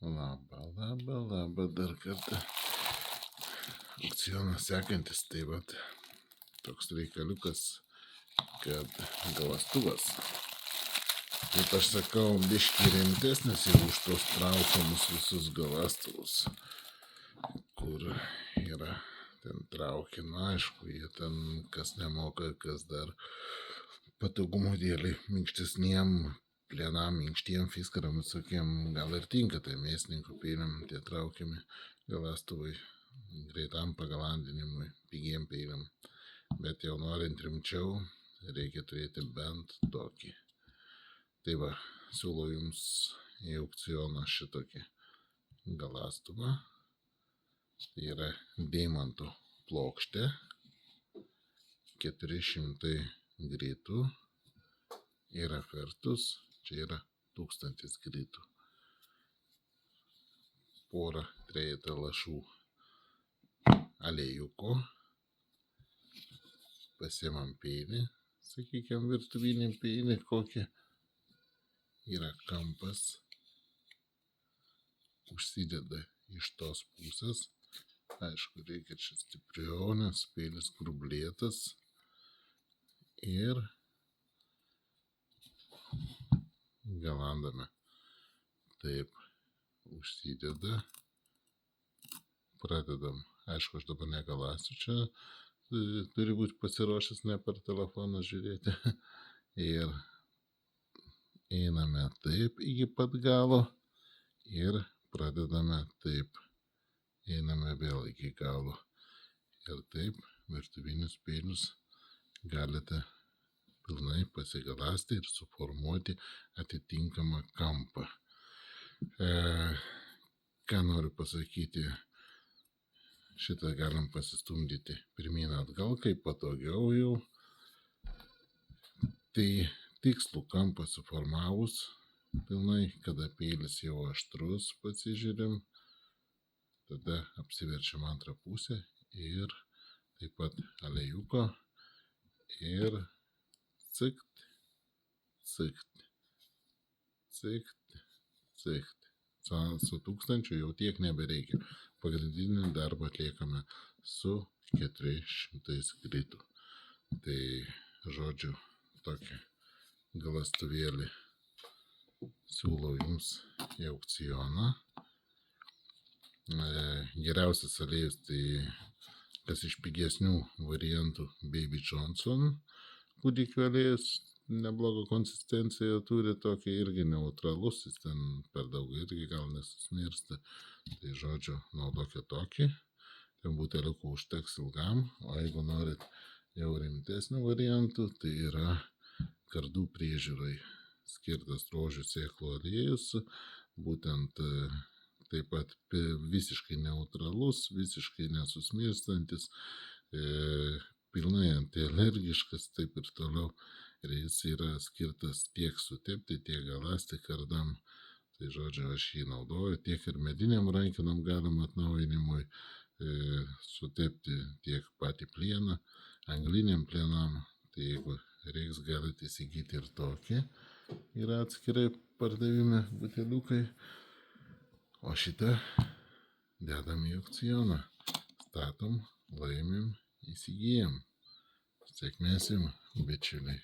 Labą dar kartą. Aukcionas sekantis, tai vat toks reikaliukas, kad galastuvas. Kaip aš sakau, biški rimtesnis jau už tos traukiamus visus galastuvus, kur yra ten traukina, aišku, jie ten kas nemoka, kas dar patogumo dėlį minkštesniem, plenam, minkštiem fiskaram visokiem gal ir tinka, tai mėsininkų peiliam tie traukiami galastuvai greitam pagalandinimui, pigiem peiliam. Bet jau norint rimčiau, reikia turėti bent tokį. Tai va, siūlau jums į aukcioną šitokį galastuvą. Tai yra deimanto plokštė, 400 gritų, yra kartus, čia yra 1000 gritų. Porą, trejetą lašų aliejuko, pasiemam peilį, sakykime, virtuvinį peilį kokį, yra kampas, užsideda iš tos pusės, aišku, reikia čia stipriau, nes peilis grublėtas ir galandame. Taip, užsideda, pradedam. Aišku, aš dabar negalasiu čia, turi būti pasiruošęs ne per telefoną žiūrėti. Ir einame taip iki pat galo ir pradedame taip. Einame vėl iki galo. Ir taip virtuvinius peilius galite pilnai pasigalasti ir suformuoti atitinkamą kampą. Ką noriu pasakyti, šitą galim pasistumdyti pirmyn atgal, kaip patogiau jau. Tai tikslų kampą suformavus pilnai, kada peilis jau aštrus, pasižiūrim, tada apsiverčiam antrą pusę ir taip pat aliejuko ir cikt, cikt, cikt, cikt. Su 1000 jau tiek nebereikia. Pagrindinį darbą atliekame su 400 gritų. Tai, žodžiu, tokį galastuvėlį siūlau jums į aukcioną. Geriausias aliejus, tai kas iš pigesnių variantų, Baby Johnson kūdikių aliejus, neblogą konsistenciją turi, tokį irgi neutralus, jis ten per daug irgi gal nesusmirsta. Tai žodžiu, naudokite tokį, ten buteliukų užteks ilgam, o jeigu norit jau rimtesnių variantų, tai yra kardų priežiūrai skirtas rožių sėklų aliejus, būtent taip pat visiškai neutralus, visiškai nesusmirstantis, pilnai antialergiškas, taip ir toliau. Ir jis yra skirtas tiek sutepti, tiek galasti kardam. Tai žodžiu, aš jį naudoju, tiek ir mediniam rankinam galim atnaujinimui sutepti, tiek patį plieną, angliniam plienam. Tai jeigu reiks, galite įsigyti ir tokį. Yra atskirai pardavime buteliukai. O šitą dedam į aukcioną. Statom, laimim, įsigijam. Sėkmės jums, bičiuliai.